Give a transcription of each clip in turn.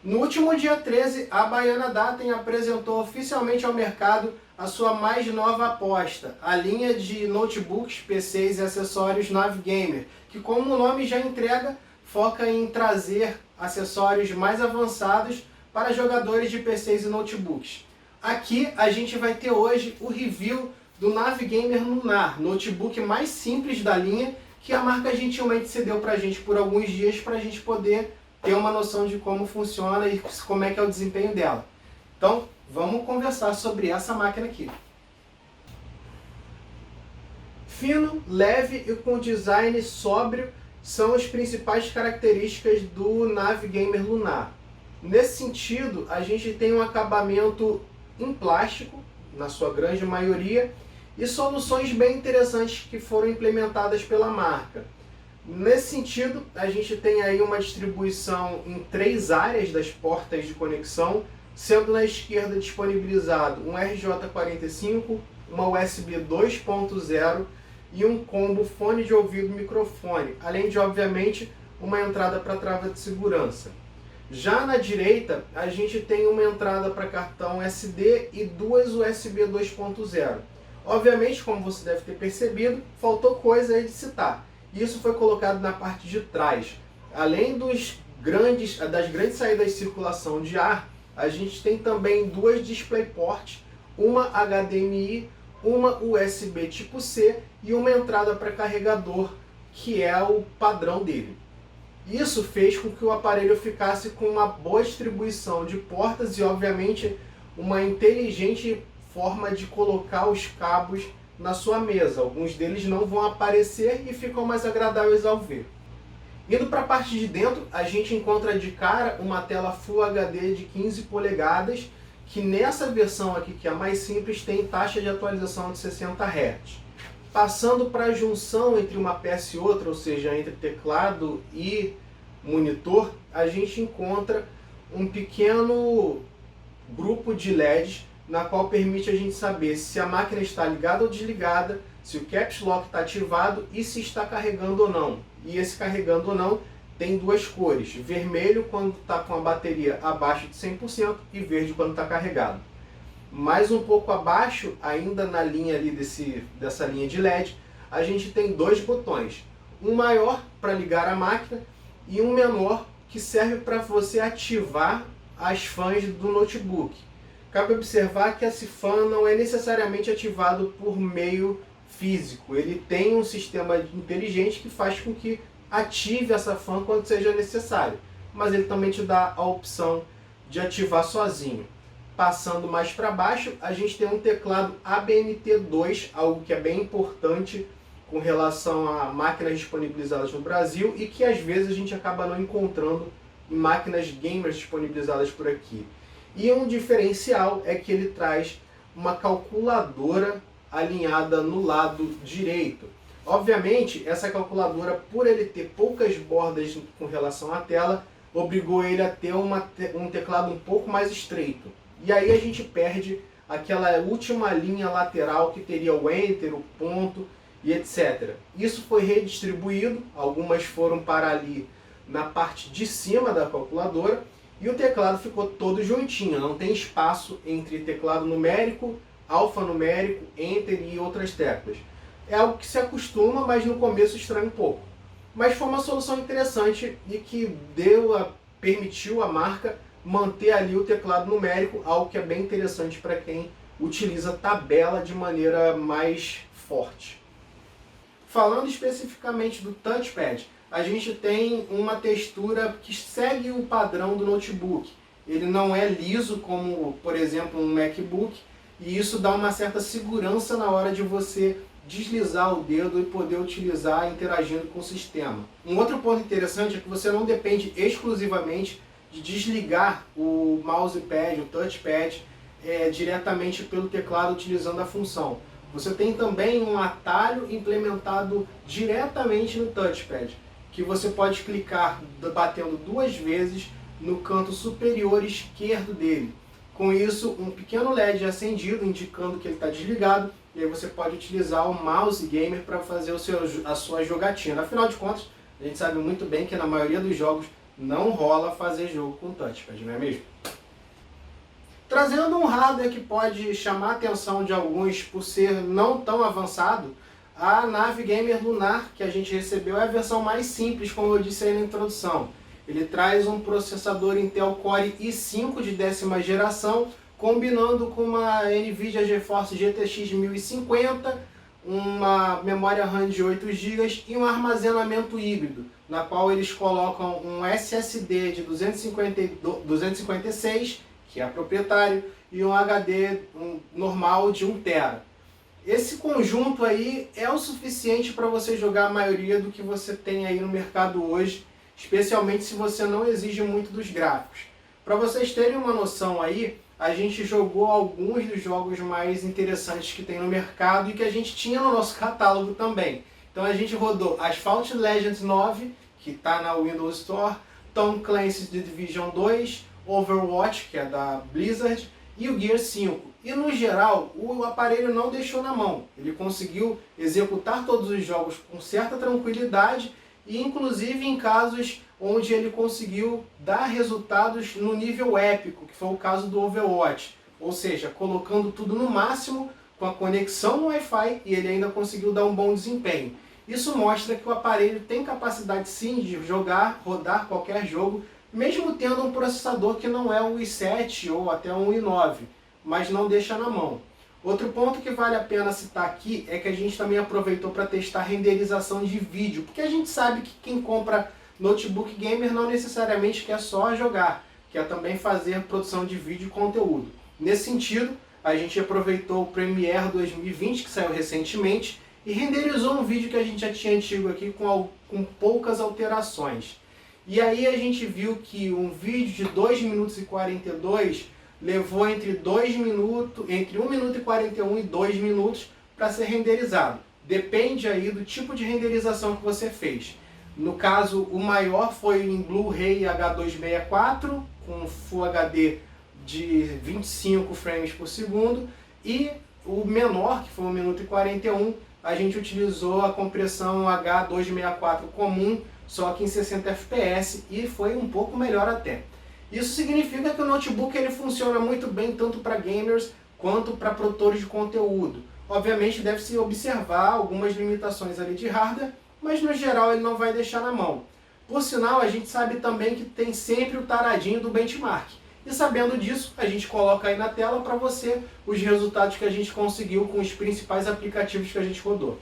No último dia 13, a Baiana Datem apresentou oficialmente ao mercado a sua mais nova aposta, a linha de notebooks, PCs e acessórios Navigamer, que, como o nome já entrega, foca em trazer acessórios mais avançados para jogadores de PCs e notebooks. Aqui a gente vai ter hoje o review do Navigamer Lunar, notebook mais simples da linha, que a marca gentilmente cedeu para a gente por alguns dias para a gente poder ter uma noção de como funciona e como é que é o desempenho dela. Então, vamos conversar sobre essa máquina aqui. Fino, leve e com design sóbrio são as principais características do Navigamer Lunar. Nesse sentido, a gente tem um acabamento em plástico, na sua grande maioria, e soluções bem interessantes que foram implementadas pela marca. Nesse sentido, a gente tem aí uma distribuição em 3 áreas das portas de conexão, sendo na esquerda disponibilizado um RJ45, uma USB 2.0 e um combo fone de ouvido e microfone, além de, obviamente, uma entrada para trava de segurança. Já na direita, a gente tem uma entrada para cartão SD e 2 USB 2.0. Obviamente, como você deve ter percebido, faltou coisa aí de citar. Isso foi colocado na parte de trás. Além das grandes saídas de circulação de ar, a gente tem também 2 DisplayPort, uma HDMI, uma USB tipo C e uma entrada para carregador, que é o padrão dele. Isso fez com que o aparelho ficasse com uma boa distribuição de portas e, obviamente, uma inteligente forma de colocar os cabos na sua mesa. Alguns deles não vão aparecer e ficam mais agradáveis ao ver. Indo para a parte de dentro, a gente encontra de cara uma tela Full HD de 15 polegadas, que nessa versão aqui, que é a mais simples, tem taxa de atualização de 60 Hz. Passando para a junção entre uma peça e outra, ou seja, entre teclado e monitor, a gente encontra um pequeno grupo de LEDs, na qual permite a gente saber se a máquina está ligada ou desligada, se o Caps Lock está ativado e se está carregando ou não. E esse carregando ou não tem 2 cores, vermelho quando está com a bateria abaixo de 100% e verde quando está carregado. Mais um pouco abaixo, ainda na linha ali dessa linha de LED, a gente tem 2 botões. Um maior para ligar a máquina e um menor que serve para você ativar as fãs do notebook. Cabe observar que esse fã não é necessariamente ativado por meio físico. Ele tem um sistema inteligente que faz com que ative essa fã quando seja necessário. Mas ele também te dá a opção de ativar sozinho. Passando mais para baixo, a gente tem um teclado ABNT2, algo que é bem importante com relação a máquinas disponibilizadas no Brasil e que às vezes a gente acaba não encontrando em máquinas gamers disponibilizadas por aqui. E um diferencial é que ele traz uma calculadora alinhada no lado direito. Obviamente, essa calculadora, por ele ter poucas bordas com relação à tela, obrigou ele a ter um teclado um pouco mais estreito. E aí a gente perde aquela última linha lateral que teria o Enter, o ponto e etc. Isso foi redistribuído, algumas foram para ali na parte de cima da calculadora, e o teclado ficou todo juntinho, não tem espaço entre teclado numérico, alfanumérico, Enter e outras teclas. É algo que se acostuma, mas no começo estranha um pouco. Mas foi uma solução interessante e que permitiu a marca manter ali o teclado numérico, algo que é bem interessante para quem utiliza tabela de maneira mais forte. Falando especificamente do touchpad, a gente tem uma textura que segue o padrão do notebook. Ele não é liso como, por exemplo, um MacBook, e isso dá uma certa segurança na hora de você deslizar o dedo e poder utilizar interagindo com o sistema. Um outro ponto interessante é que você não depende exclusivamente de desligar o mousepad, o touchpad, diretamente pelo teclado utilizando a função. Você tem também um atalho implementado diretamente no touchpad, que você pode clicar batendo 2 vezes no canto superior esquerdo dele. Com isso, um pequeno LED é acendido indicando que ele está desligado, e aí você pode utilizar o mouse gamer para fazer a sua jogatina. Afinal de contas, a gente sabe muito bem que na maioria dos jogos Não rola fazer jogo com touchpad, não é mesmo? Trazendo um hardware que pode chamar a atenção de alguns por ser não tão avançado, a nave Gamer Lunar que a gente recebeu é a versão mais simples, como eu disse aí na introdução. Ele traz um processador Intel Core i5 de 10ª geração, combinando com uma NVIDIA GeForce GTX 1050, uma memória RAM de 8 GB e um armazenamento híbrido, na qual eles colocam um SSD de 256, que é proprietário, e um HD normal de 1 TB. Esse conjunto aí é o suficiente para você jogar a maioria do que você tem aí no mercado hoje, especialmente se você não exige muito dos gráficos. Para vocês terem uma noção aí, a gente jogou alguns dos jogos mais interessantes que tem no mercado e que a gente tinha no nosso catálogo também. Então a gente rodou Asphalt Legends 9, que está na Windows Store, Tom Clancy's The Division 2, Overwatch, que é da Blizzard, e o Gear 5. E no geral, o aparelho não deixou na mão. Ele conseguiu executar todos os jogos com certa tranquilidade e inclusive em casos onde ele conseguiu dar resultados no nível épico, que foi o caso do Overwatch. Ou seja, colocando tudo no máximo com a conexão no Wi-Fi e ele ainda conseguiu dar um bom desempenho. Isso mostra que o aparelho tem capacidade sim de rodar qualquer jogo, mesmo tendo um processador que não é um i7 ou até um i9, mas não deixa na mão. Outro ponto que vale a pena citar aqui é que a gente também aproveitou para testar renderização de vídeo, porque a gente sabe que quem compra notebook gamer não necessariamente quer só jogar, quer também fazer produção de vídeo e conteúdo. Nesse sentido, a gente aproveitou o Premiere 2020, que saiu recentemente, e renderizou um vídeo que a gente já tinha antigo aqui com poucas alterações. E aí a gente viu que um vídeo de 2 minutos e 42 levou entre 1 minuto e 41 e 2 minutos para ser renderizado. Depende aí do tipo de renderização que você fez. No caso, o maior foi em Blu-ray H264, com Full HD de 25 frames por segundo, e o menor, que foi 1 minuto e 41, a gente utilizou a compressão H264 comum, só que em 60 FPS, e foi um pouco melhor até. Isso significa que o notebook ele funciona muito bem tanto para gamers quanto para produtores de conteúdo. Obviamente deve-se observar algumas limitações ali de hardware, mas no geral ele não vai deixar na mão. Por sinal, a gente sabe também que tem sempre o taradinho do benchmark. E sabendo disso, a gente coloca aí na tela para você os resultados que a gente conseguiu com os principais aplicativos que a gente rodou.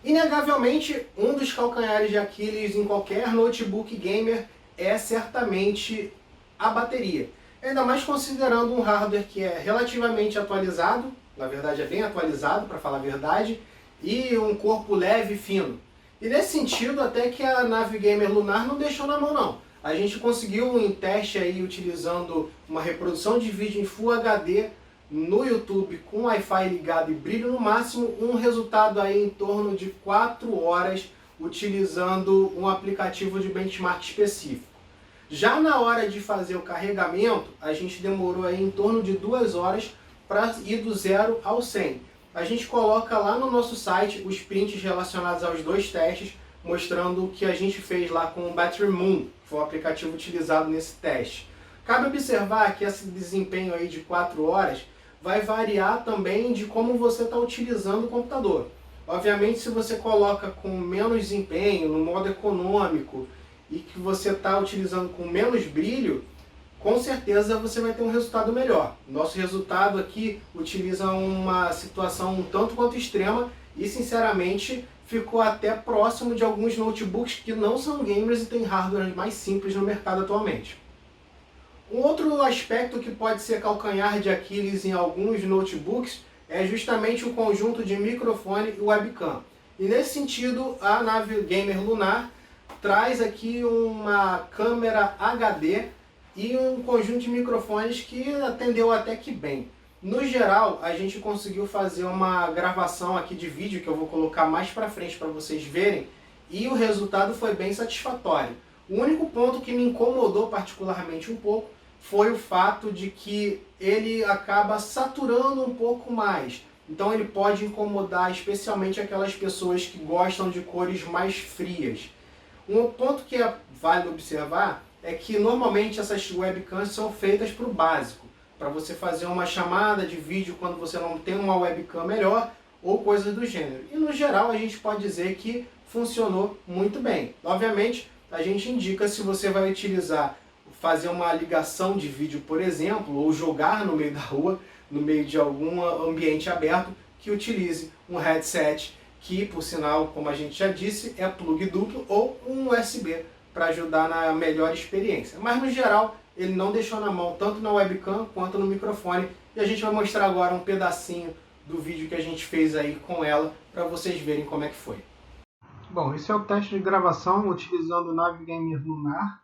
Inegavelmente, um dos calcanhares de Aquiles em qualquer notebook gamer é certamente a bateria. Ainda mais considerando um hardware que é relativamente atualizado, na verdade é bem atualizado para falar a verdade, e um corpo leve e fino. E nesse sentido até que a nave Gamer Lunar não deixou na mão não. A gente conseguiu em teste aí utilizando uma reprodução de vídeo em Full HD no YouTube com Wi-Fi ligado e brilho no máximo, um resultado aí em torno de 4 horas utilizando um aplicativo de benchmark específico. Já na hora de fazer o carregamento, a gente demorou aí em torno de 2 horas para ir do 0 ao 100. A gente coloca lá no nosso site os prints relacionados aos 2 testes, mostrando o que a gente fez lá com o Battery Moon, que foi o aplicativo utilizado nesse teste. Cabe observar que esse desempenho aí de 4 horas vai variar também de como você está utilizando o computador. Obviamente, se você coloca com menos desempenho, no modo econômico, e que você está utilizando com menos brilho, com certeza você vai ter um resultado melhor. Nosso resultado aqui utiliza uma situação um tanto quanto extrema e, sinceramente, ficou até próximo de alguns notebooks que não são gamers e têm hardware mais simples no mercado atualmente. Um outro aspecto que pode ser calcanhar de Aquiles em alguns notebooks é justamente o conjunto de microfone e webcam. E nesse sentido, a nave Gamer Lunar traz aqui uma câmera HD e um conjunto de microfones que atendeu até que bem. No geral, a gente conseguiu fazer uma gravação aqui de vídeo que eu vou colocar mais para frente para vocês verem, e o resultado foi bem satisfatório. O único ponto que me incomodou particularmente um pouco foi o fato de que ele acaba saturando um pouco mais. Então ele pode incomodar especialmente aquelas pessoas que gostam de cores mais frias. Um ponto que é válido observar é que normalmente essas webcams são feitas para o básico, para você fazer uma chamada de vídeo quando você não tem uma webcam melhor ou coisas do gênero. E no geral a gente pode dizer que funcionou muito bem. Obviamente a gente indica se você vai utilizar, fazer uma ligação de vídeo, por exemplo, ou jogar no meio da rua, no meio de algum ambiente aberto, que utilize um headset que, por sinal, como a gente já disse, é plug duplo ou um USB para ajudar na melhor experiência. Mas no geral, ele não deixou na mão tanto na webcam quanto no microfone, e a gente vai mostrar agora um pedacinho do vídeo que a gente fez aí com ela para vocês verem como é que foi. Bom, esse é o teste de gravação utilizando o Navigamer Lunar.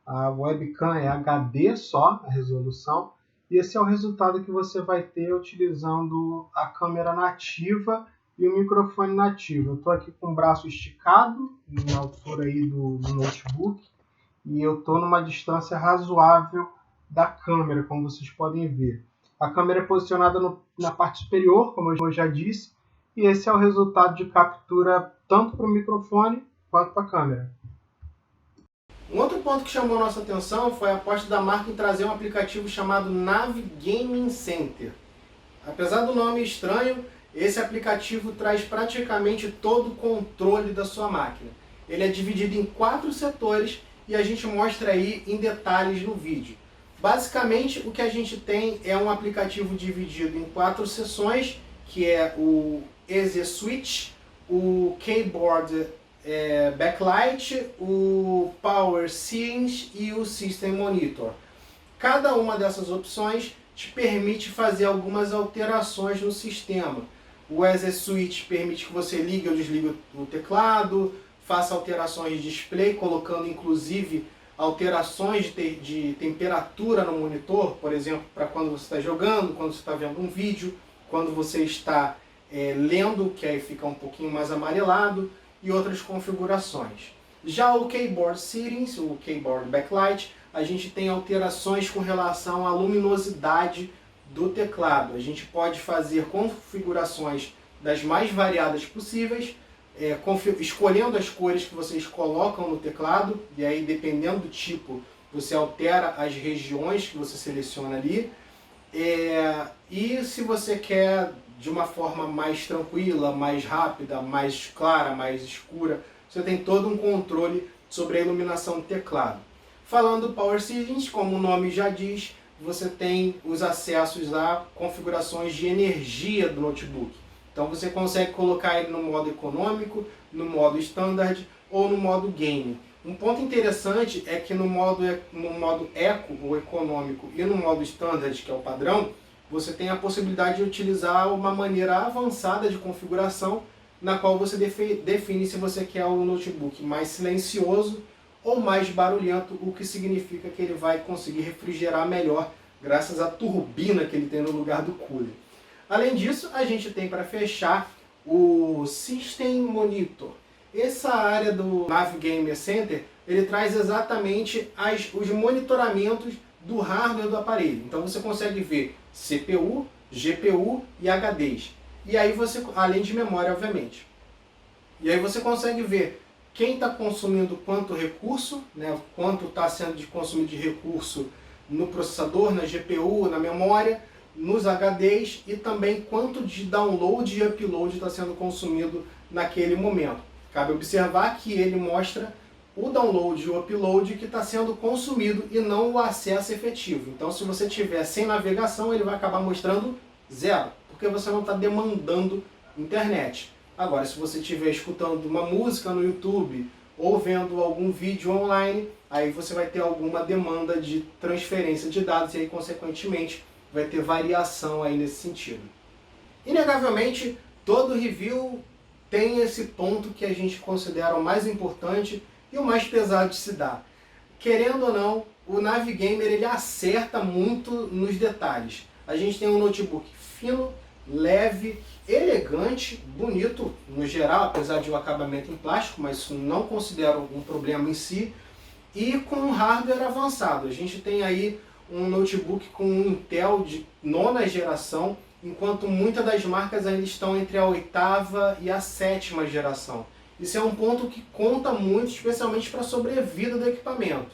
A webcam é HD só, a resolução, e esse é o resultado que você vai ter utilizando a câmera nativa e o microfone nativo. Eu estou aqui com o braço esticado, na altura aí do notebook, e eu estou numa distância razoável da câmera, como vocês podem ver. A câmera é posicionada na parte superior, como eu já disse, e esse é o resultado de captura tanto para o microfone quanto para a câmera. Um outro ponto que chamou nossa atenção foi a aposta da marca em trazer um aplicativo chamado Navigaming Center. Apesar do nome estranho, esse aplicativo traz praticamente todo o controle da sua máquina. Ele é dividido em 4 setores e a gente mostra aí em detalhes no vídeo. Basicamente, o que a gente tem é um aplicativo dividido em 4 seções, que é o Easy Switch, o Keyboard Backlight, o Power Settings e o System Monitor. Cada uma dessas opções te permite fazer algumas alterações no sistema. O Easy Switch permite que você ligue ou desligue o teclado, faça alterações de display, colocando inclusive alterações de temperatura no monitor, por exemplo, para quando você está jogando, quando você está vendo um vídeo, quando você está lendo, que aí fica um pouquinho mais amarelado, e outras configurações. Já o Keyboard Settings, o Keyboard Backlight, a gente tem alterações com relação à luminosidade do teclado. A gente pode fazer configurações das mais variadas possíveis, escolhendo as cores que vocês colocam no teclado, e aí dependendo do tipo, você altera as regiões que você seleciona ali. E se você quer de uma forma mais tranquila, mais rápida, mais clara, mais escura, você tem todo um controle sobre a iluminação do teclado. Falando do Power Settings, como o nome já diz, você tem os acessos a configurações de energia do notebook. Então você consegue colocar ele no modo econômico, no modo standard ou no modo game. Um ponto interessante é que no modo eco ou econômico e no modo standard, que é o padrão, você tem a possibilidade de utilizar uma maneira avançada de configuração, na qual você define se você quer um notebook mais silencioso ou mais barulhento, o que significa que ele vai conseguir refrigerar melhor, graças à turbina que ele tem no lugar do cooler. Além disso, a gente tem para fechar o System Monitor. Essa área do Navigamer Center, ele traz exatamente os monitoramentos do hardware do aparelho. Então você consegue ver CPU, GPU e HDs. E aí você, além de memória, obviamente. E aí você consegue ver quem está consumindo quanto recurso, né, quanto está sendo consumido de recurso no processador, na GPU, na memória, nos HDs, e também quanto de download e upload está sendo consumido naquele momento. Cabe observar que ele mostra o download e o upload que está sendo consumido e não o acesso efetivo. Então, se você tiver sem navegação, ele vai acabar mostrando 0, porque você não está demandando internet. Agora, se você estiver escutando uma música no YouTube ou vendo algum vídeo online, aí você vai ter alguma demanda de transferência de dados e aí, consequentemente, vai ter variação aí nesse sentido. Inegavelmente, todo review tem esse ponto que a gente considera o mais importante e o mais pesado de se dar. Querendo ou não, o Navigamer ele acerta muito nos detalhes. A gente tem um notebook fino, leve, elegante, bonito no geral, apesar de um acabamento em plástico, mas isso não considero um problema em si, e com um hardware avançado. A gente tem aí um notebook com um Intel de 9ª geração, enquanto muitas das marcas ainda estão entre a 8ª e a 7ª geração. Isso é um ponto que conta muito, especialmente para a sobrevida do equipamento.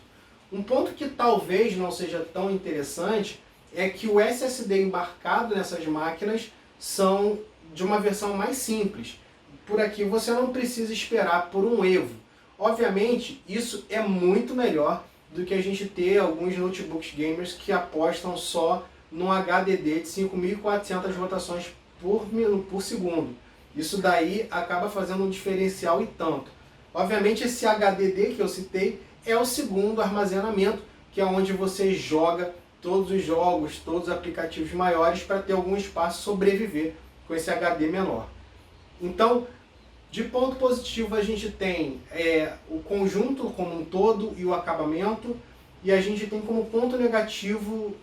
Um ponto que talvez não seja tão interessante é que o SSD embarcado nessas máquinas são de uma versão mais simples. Por aqui você não precisa esperar por um Evo. Obviamente, isso é muito melhor do que a gente ter alguns notebooks gamers que apostam só num HDD de 5.400 rotações por segundo. Isso daí acaba fazendo um diferencial e tanto. Obviamente esse HDD que eu citei é o segundo armazenamento, que é onde você joga todos os jogos, todos os aplicativos maiores para ter algum espaço sobreviver com esse HD menor. Então, de ponto positivo a gente tem o conjunto como um todo e o acabamento, e a gente tem como ponto negativo,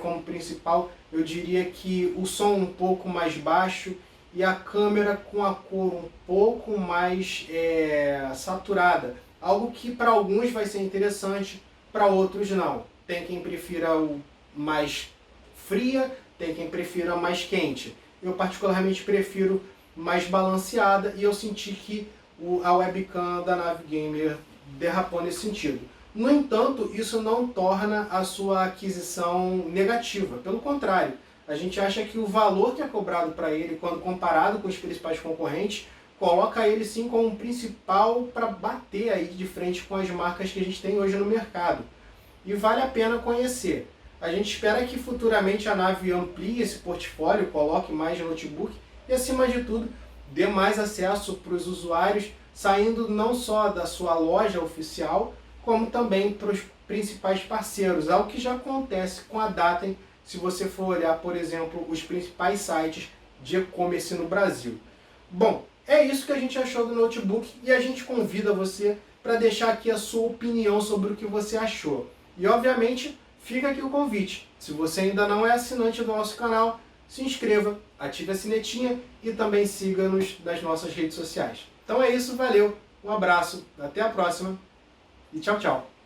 como principal, eu diria que o som um pouco mais baixo e a câmera com a cor um pouco mais saturada. Algo que para alguns vai ser interessante, para outros não. Tem quem prefira o mais fria, tem quem prefira mais quente. Eu particularmente prefiro mais balanceada e eu senti que a webcam da Navigamer derrapou nesse sentido. No entanto, isso não torna a sua aquisição negativa. Pelo contrário, a gente acha que o valor que é cobrado para ele, quando comparado com os principais concorrentes, coloca ele sim como principal para bater aí de frente com as marcas que a gente tem hoje no mercado. E vale a pena conhecer. A gente espera que futuramente a Navi amplie esse portfólio, coloque mais notebook e, acima de tudo, dê mais acesso para os usuários, saindo não só da sua loja oficial, como também para os principais parceiros, algo que já acontece com a Datem, se você for olhar, por exemplo, os principais sites de e-commerce no Brasil. Bom, é isso que a gente achou do notebook e a gente convida você para deixar aqui a sua opinião sobre o que você achou. E, obviamente, fica aqui o convite. Se você ainda não é assinante do nosso canal, se inscreva, ative a sinetinha e também siga-nos nas nossas redes sociais. Então é isso, valeu, um abraço, até a próxima e tchau, tchau!